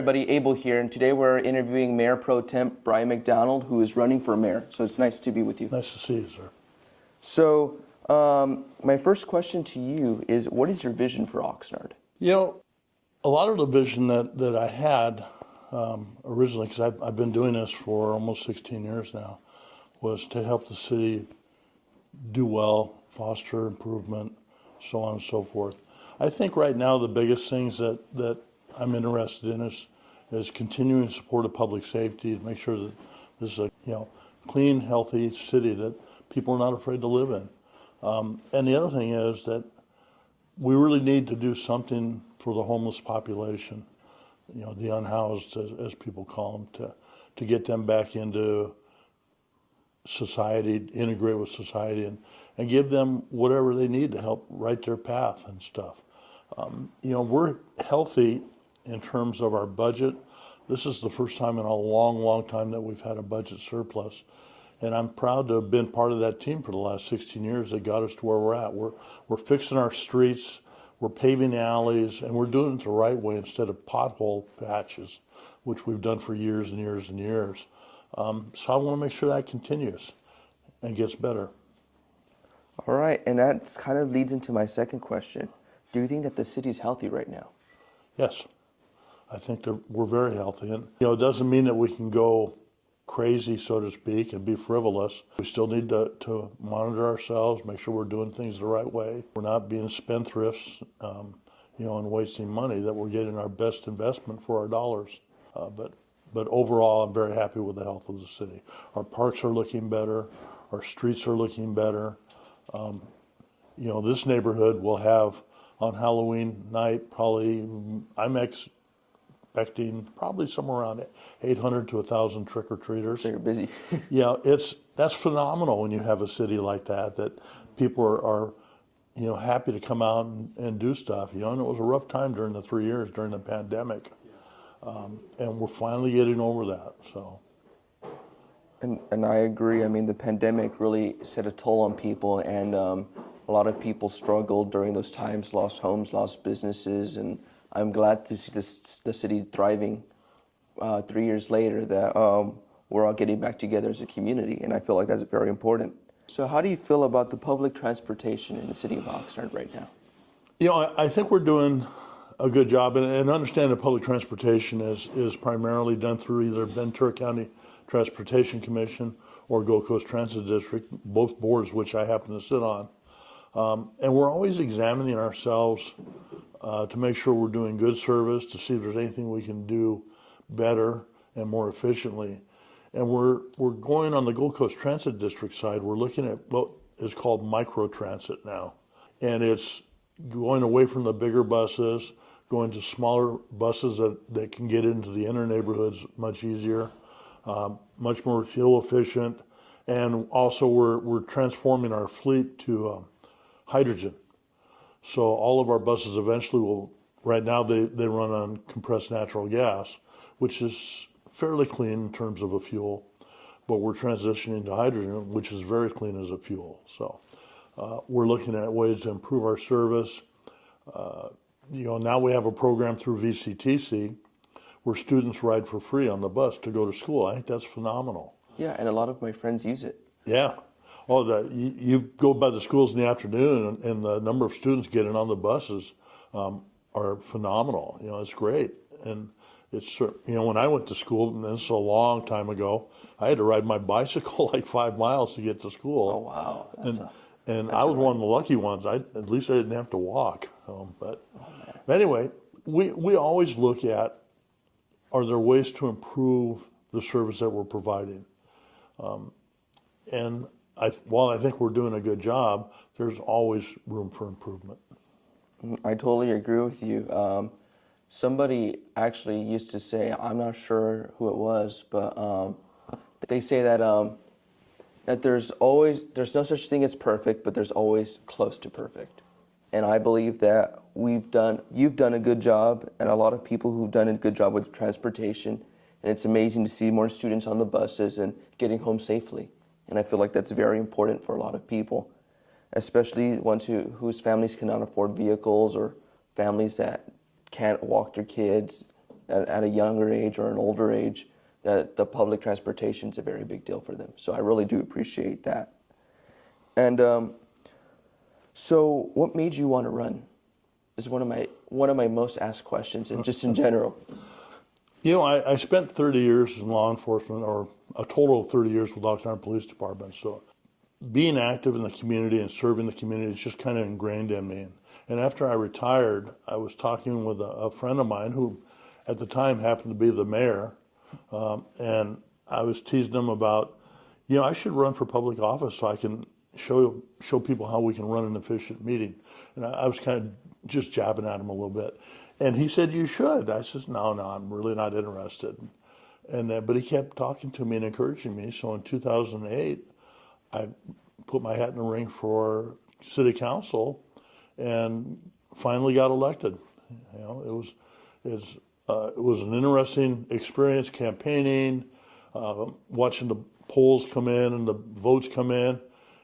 Everybody, Abel here, and today we're interviewing Mayor Pro Temp Bryan Macdonald, who is running for mayor. So it's nice to be with you. Nice to see you, sir. So my first question to you is, what is your vision for Oxnard? You know, a lot of the vision that I had originally, because I've been doing this for almost 16 years now, was to help the city do well, foster improvement, so on and so forth. I think right now the biggest things that I'm interested in is continuing to support of public safety to make sure that this is a clean, healthy city that people are not afraid to live in. And the other thing is that we really need to do something for the homeless population, the unhoused, as people call them, to get them back into society, integrate with society, and give them whatever they need to help right their path and stuff. We're healthy in terms of our budget. This is the first time in a long, long time that we've had a budget surplus. And I'm proud to have been part of that team for the last 16 years that got us to where we're at. We're fixing our streets, we're paving alleys, and we're doing it the right way instead of pothole patches, which we've done for years and years and years. So I want to make sure that continues and gets better. All right, and that kind of leads into my second question. Do you think that the city's healthy right now? Yes, I think that we're very healthy. And it doesn't mean that we can go crazy, so to speak, and be frivolous. We still need to monitor ourselves, make sure we're doing things the right way. We're not being spendthrifts, and wasting money, that we're getting our best investment for our dollars. But overall, I'm very happy with the health of the city. Our parks are looking better. Our streets are looking better. This neighborhood will have, on Halloween night, I'm expecting probably somewhere around 800 to 1,000 trick-or-treaters. So you're busy. Yeah, that's phenomenal when you have a city like that people are happy to come out and do stuff. And it was a rough time during the 3 years during the pandemic. And we're finally getting over that, so. And I agree. I mean, the pandemic really set a toll on people, and a lot of people struggled during those times, lost homes, lost businesses, and I'm glad to see the city thriving 3 years later, that we're all getting back together as a community, and I feel like that's very important. So how do you feel about the public transportation in the city of Oxnard right now? I think we're doing a good job, and understand that public transportation is primarily done through either Ventura County Transportation Commission or Gold Coast Transit District, both boards which I happen to sit on. And we're always examining ourselves to make sure we're doing good service, to see if there's anything we can do better and more efficiently. And we're going on the Gold Coast Transit District side, we're looking at what is called micro-transit now. And it's going away from the bigger buses, going to smaller buses that can get into the inner neighborhoods much easier, much more fuel efficient. And also we're transforming our fleet to hydrogen. So all of our buses eventually will, right now they run on compressed natural gas, which is fairly clean in terms of a fuel, but we're transitioning to hydrogen, which is very clean as a fuel. So we're looking at ways to improve our service. Now we have a program through VCTC where students ride for free on the bus to go to school. I think that's phenomenal. Yeah, and a lot of my friends use it. Yeah. Oh, you go by the schools in the afternoon, and the number of students getting on the buses are phenomenal. It's great. And it's, when I went to school, and this is a long time ago, I had to ride my bicycle like 5 miles to get to school. Oh, wow. And I was one of the lucky ones. At least I didn't have to walk. But anyway, we always look at, are there ways to improve the service that we're providing? And while I think we're doing a good job, there's always room for improvement. I totally agree with you. Somebody actually used to say, I'm not sure who it was, but they say that there's no such thing as perfect, but there's always close to perfect. And I believe that you've done a good job, and a lot of people who've done a good job with transportation, and it's amazing to see more students on the buses and getting home safely. And I feel like that's very important for a lot of people, especially ones whose families cannot afford vehicles, or families that can't walk their kids at a younger age or an older age, that the public transportation is a very big deal for them. So I really do appreciate that. And so what made you want to run? Is one of my most asked questions, and just in general. You know, I spent 30 years in law enforcement, or a total of 30 years with Oxnard Police Department. So being active in the community and serving the community is just kind of ingrained in me. And after I retired, I was talking with a friend of mine who at the time happened to be the mayor. And I was teasing him about, you know, I should run for public office so I can show people how we can run an efficient meeting. And I was kind of just jabbing at him a little bit. And he said, you should. I said, no, I'm really not interested. And but he kept talking to me and encouraging me. So in 2008, I put my hat in the ring for city council and finally got elected. You know, it was an interesting experience campaigning, watching the polls come in and the votes come in,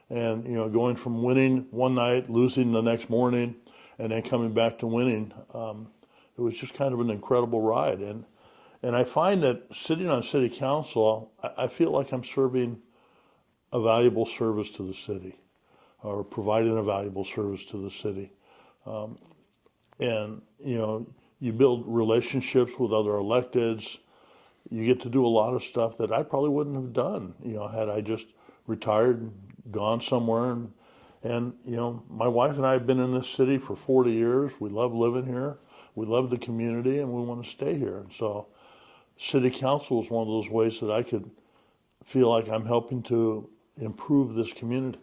and you know, going from winning one night, losing the next morning, and then coming back to winning. It was just kind of an incredible ride. And I find that sitting on city council, I feel like I'm serving a valuable service to the city, or providing a valuable service to the city. And, you know, you build relationships with other electeds. You get to do a lot of stuff that I probably wouldn't have done, you know, had I just retired and gone somewhere. And, you know, my wife and I have been in this city for 40 years. We love living here. We love the community, and we want to stay here. And so city council is one of those ways that I could feel like I'm helping to improve this community.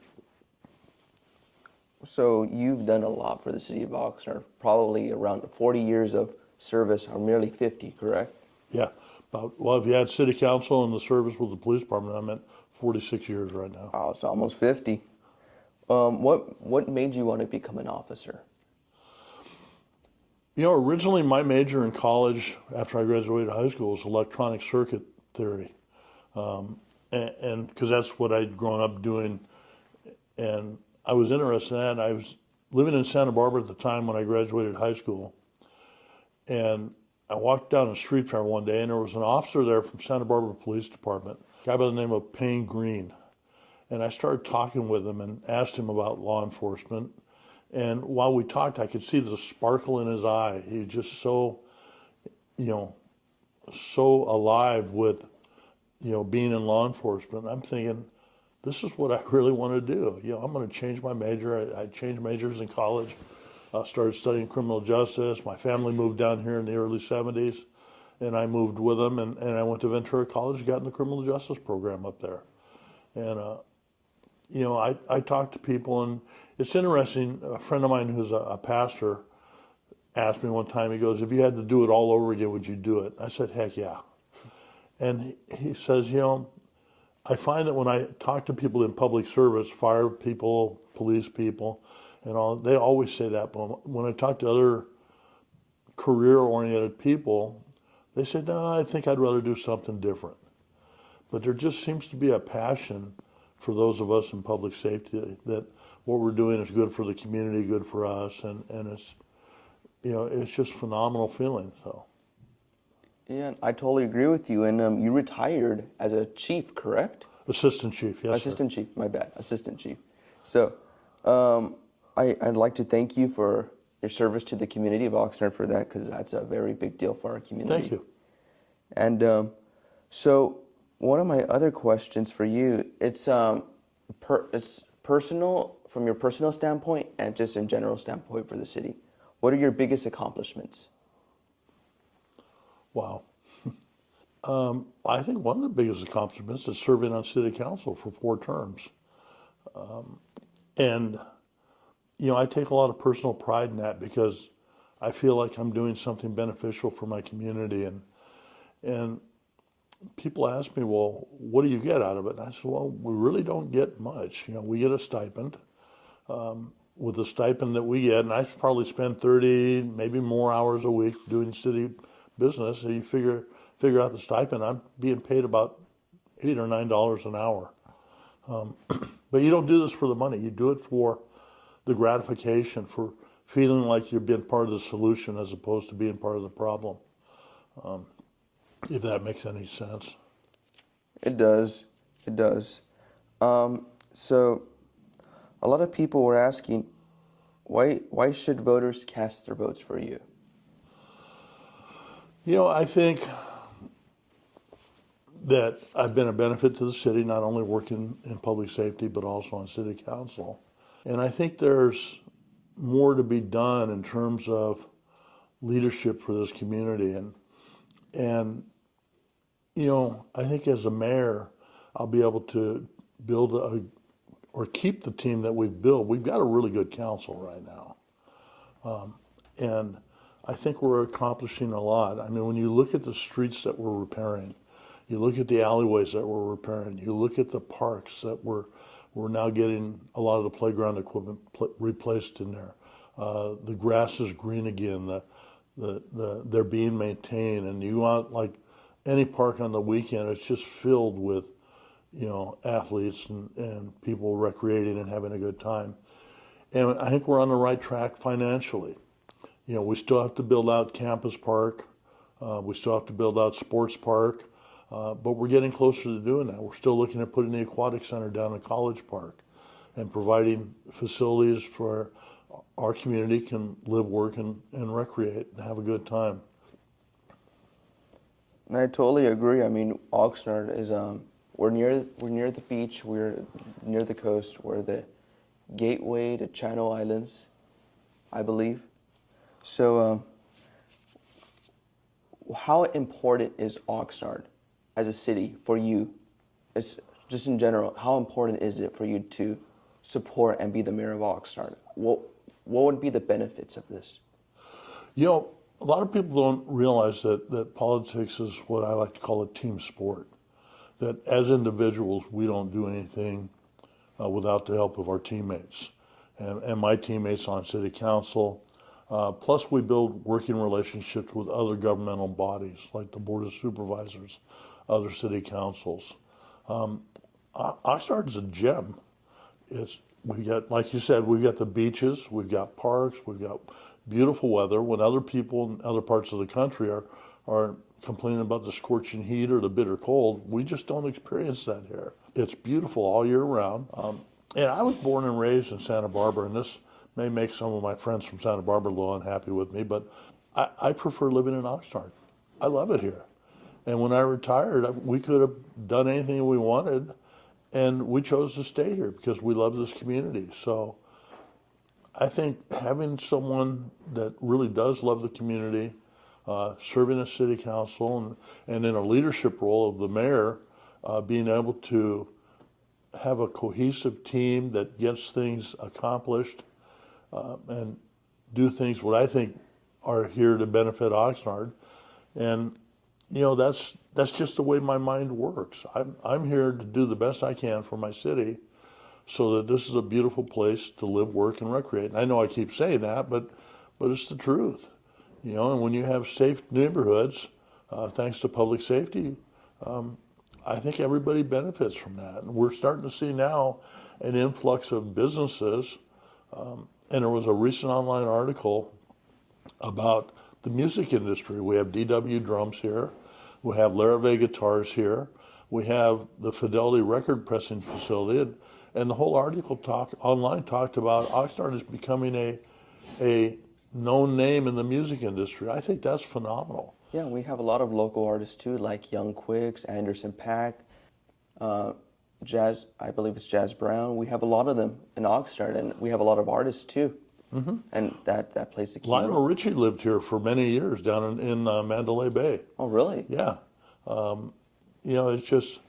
So you've done a lot for the city of Oxnard, probably around 40 years of service, or nearly 50, correct? Yeah. Well, if you add city council and the service with the police department, I'm at 46 years right now. Oh, it's almost 50. What made you want to become an officer? You know, originally my major in college after I graduated high school was electronic circuit theory. And because that's what I'd grown up doing. And I was interested in that. I was living in Santa Barbara at the time when I graduated high school. And I walked down a street fair one day, and there was an officer there from Santa Barbara Police Department, a guy by the name of Payne Green. And I started talking with him and asked him about law enforcement. And while we talked, I could see the sparkle in his eye. He was just so, you know, so alive with, you know, being in law enforcement. I'm thinking, this is what I really want to do. You know, I'm going to change my major. I changed majors in college. Started studying criminal justice. My family moved down here in the early 70s, and I moved with them. And I went to Ventura College, got in the criminal justice program up there. And, you know, I talk to people, and it's interesting. A friend of mine who's a pastor asked me one time, he goes, if you had to do it all over again, would you do it? I said, heck yeah. And he says, you know, I find that when I talk to people in public service, fire people, police people, and all, they always say that. But when I talk to other career-oriented people, they say, no, I think I'd rather do something different. But there just seems to be a passion for those of us in public safety that what we're doing is good for the community, good for us, and it's, you know, it's just phenomenal feeling. So. Yeah, I totally agree with you. And you retired as a chief, correct? Assistant chief, yes. Assistant chief, my bad, assistant chief. So I'd like to thank you for your service to the community of Oxnard for that, because that's a very big deal for our community. Thank you. And so one of my other questions for you, it's personal, from your personal standpoint and just in general standpoint for the city. What are your biggest accomplishments? Wow. I think one of the biggest accomplishments is serving on city council for 4 terms. And, you know, I take a lot of personal pride in that because I feel like I'm doing something beneficial for my community. And people ask me, well, what do you get out of it? And I said, well, we really don't get much. You know, we get a stipend. With the stipend that we get, and I probably spend 30, maybe more hours a week doing city business. So you figure out the stipend. I'm being paid about $8 or $9 an hour. But you don't do this for the money. You do it for the gratification, for feeling like you're being part of the solution as opposed to being part of the problem. if that makes any sense. It does. It does. So a lot of people were asking, why should voters cast their votes for you? I think that I've been a benefit to the city, not only working in public safety, but also on city council. And I think there's more to be done in terms of leadership for this community. And I think as a mayor, I'll be able to build or keep the team that we've built. We've got a really good council right now. And I think we're accomplishing a lot. I mean, when you look at the streets that we're repairing, you look at the alleyways that we're repairing, you look at the parks that we're now getting a lot of the playground equipment replaced in there. The grass is green again. They're being maintained, and you want like any park on the weekend, it's just filled with athletes and people recreating and having a good time. And I think we're on the right track financially. We still have to build out Campus Park. We still have to build out Sports Park. But we're getting closer to doing that. We're still looking at putting the Aquatic Center down in College Park and providing facilities for our community can live, work, and recreate and have a good time. And I totally agree. I mean, Oxnard is we're near the beach. We're near the coast. We're the gateway to Channel Islands, I believe. So, how important is Oxnard as a city for you? It's just in general. How important is it for you to support and be the mayor of Oxnard? What would be the benefits of this? A lot of people don't realize that politics is what I like to call a team sport. That as individuals, we don't do anything without the help of our teammates. And my teammates on city council. Plus, we build working relationships with other governmental bodies, like the Board of Supervisors, other city councils. Oxnard's a gem. We got, like you said, we've got the beaches, we've got parks, we've got beautiful weather. When other people in other parts of the country are complaining about the scorching heat or the bitter cold, we just don't experience that here. It's beautiful all year round. And I was born and raised in Santa Barbara, and this may make some of my friends from Santa Barbara a little unhappy with me, but I prefer living in Oxnard. I love it here. And when I retired, we could have done anything we wanted, and we chose to stay here because we love this community. So I think having someone that really does love the community, serving as city council and in a leadership role of the mayor, being able to have a cohesive team that gets things accomplished and do things what I think are here to benefit Oxnard. And that's just the way my mind works. I'm here to do the best I can for my city so that this is a beautiful place to live, work, and recreate. And I know I keep saying that, but it's the truth. And when you have safe neighborhoods, thanks to public safety, I think everybody benefits from that. And we're starting to see now an influx of businesses. And there was a recent online article about the music industry. We have DW Drums here. We have Larrivee Guitars here. We have the Fidelity record pressing facility. And the whole article online talked about Oxnard is becoming a known name in the music industry. I think that's phenomenal. Yeah, we have a lot of local artists too, like Young Quicks, Anderson .Paak, Jazz, I believe it's Jazz Brown. We have a lot of them in Oxnard, and we have a lot of artists too. Mm-hmm. And that plays the key Lionel role. Richie lived here for many years down in Mandalay Bay. Oh, really? Yeah. It's just,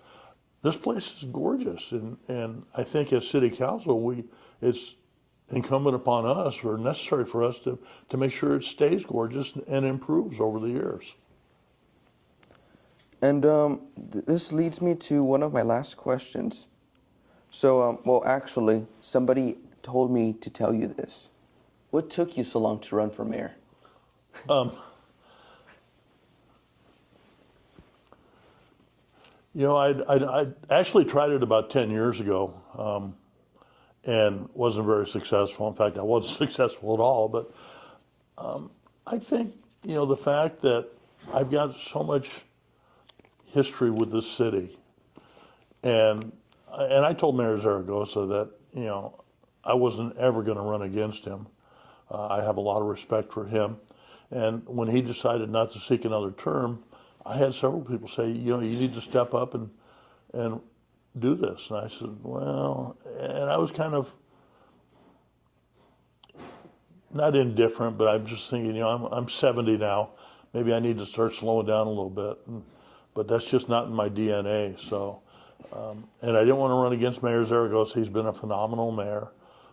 this place is gorgeous. And I think as city council, it's incumbent upon us or necessary for us to make sure it stays gorgeous and improves over the years. And this leads me to one of my last questions. So, well, actually, somebody told me to tell you this. What took you so long to run for mayor? I actually tried it about 10 years ago and wasn't very successful. In fact, I wasn't successful at all. But I think, the fact that I've got so much history with this city, and I told Mayor Zaragoza that, you know, I wasn't ever going to run against him. I have a lot of respect for him, and when he decided not to seek another term, I had several people say, you know, you need to step up and do this. And I said, well, and I was kind of not indifferent, but I'm just thinking, you know, I'm 70 now. Maybe I need to start slowing down a little bit. But that's just not in my DNA. So, and I didn't want to run against Mayor Zaragoza. He's been a phenomenal mayor.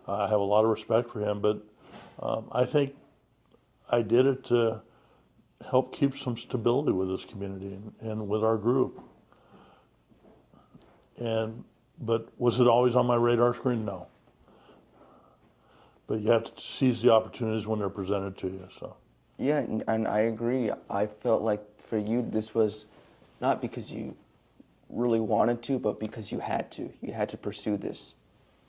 I have a lot of respect for him, but I think I did it to help keep some stability with this community and with our group. But was it always on my radar screen? No. But you have to seize the opportunities when they're presented to you. So. Yeah, and I agree. I felt like for you, this was not because you really wanted to, but because you had to. You had to pursue this.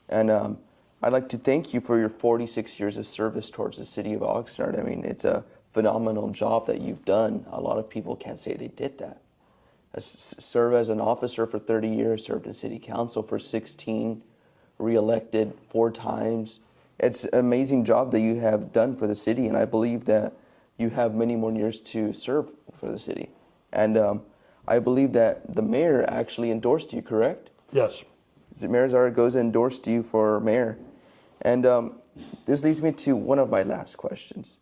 And I'd like to thank you for your 46 years of service towards the city of Oxnard. I mean, it's a phenomenal job that you've done. A lot of people can't say they did that. Serve as an officer for 30 years, served in city council for 16, reelected 4 times. It's an amazing job that you have done for the city, and I believe that you have many more years to serve for the city. And I believe that the mayor actually endorsed you, correct? Yes. Mayor Zaragoza endorsed you for mayor. And this leads me to one of my last questions.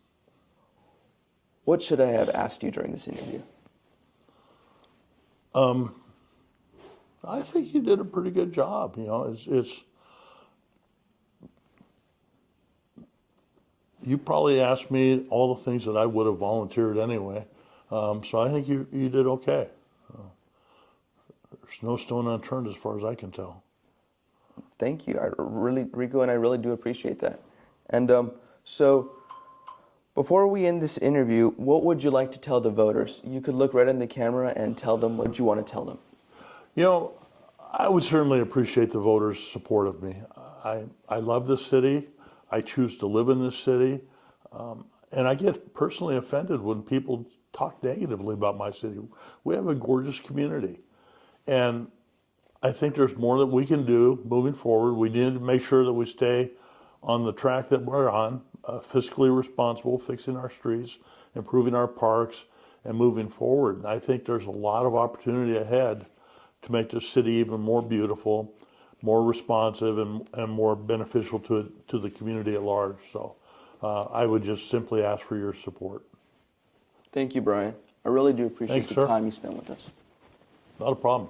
What should I have asked you during this interview? I think you did a pretty good job. You know, you probably asked me all the things that I would have volunteered anyway. So I think you did okay. There's no stone unturned as far as I can tell. Thank you. Rico, and I really do appreciate that. And so before we end this interview, what would you like to tell the voters? You could look right in the camera and tell them what you want to tell them. You know, I would certainly appreciate the voters' support of me. I love this city. I choose to live in this city. And I get personally offended when people talk negatively about my city. We have a gorgeous community. And I think there's more that we can do moving forward. We need to make sure that we stay on the track that we're on, fiscally responsible, fixing our streets, improving our parks, and moving forward. And I think there's a lot of opportunity ahead to make this city even more beautiful, more responsive, and more beneficial to the community at large. So I would just simply ask for your support. Thank you, Bryan. I really do appreciate the time you spent with us. Not a problem.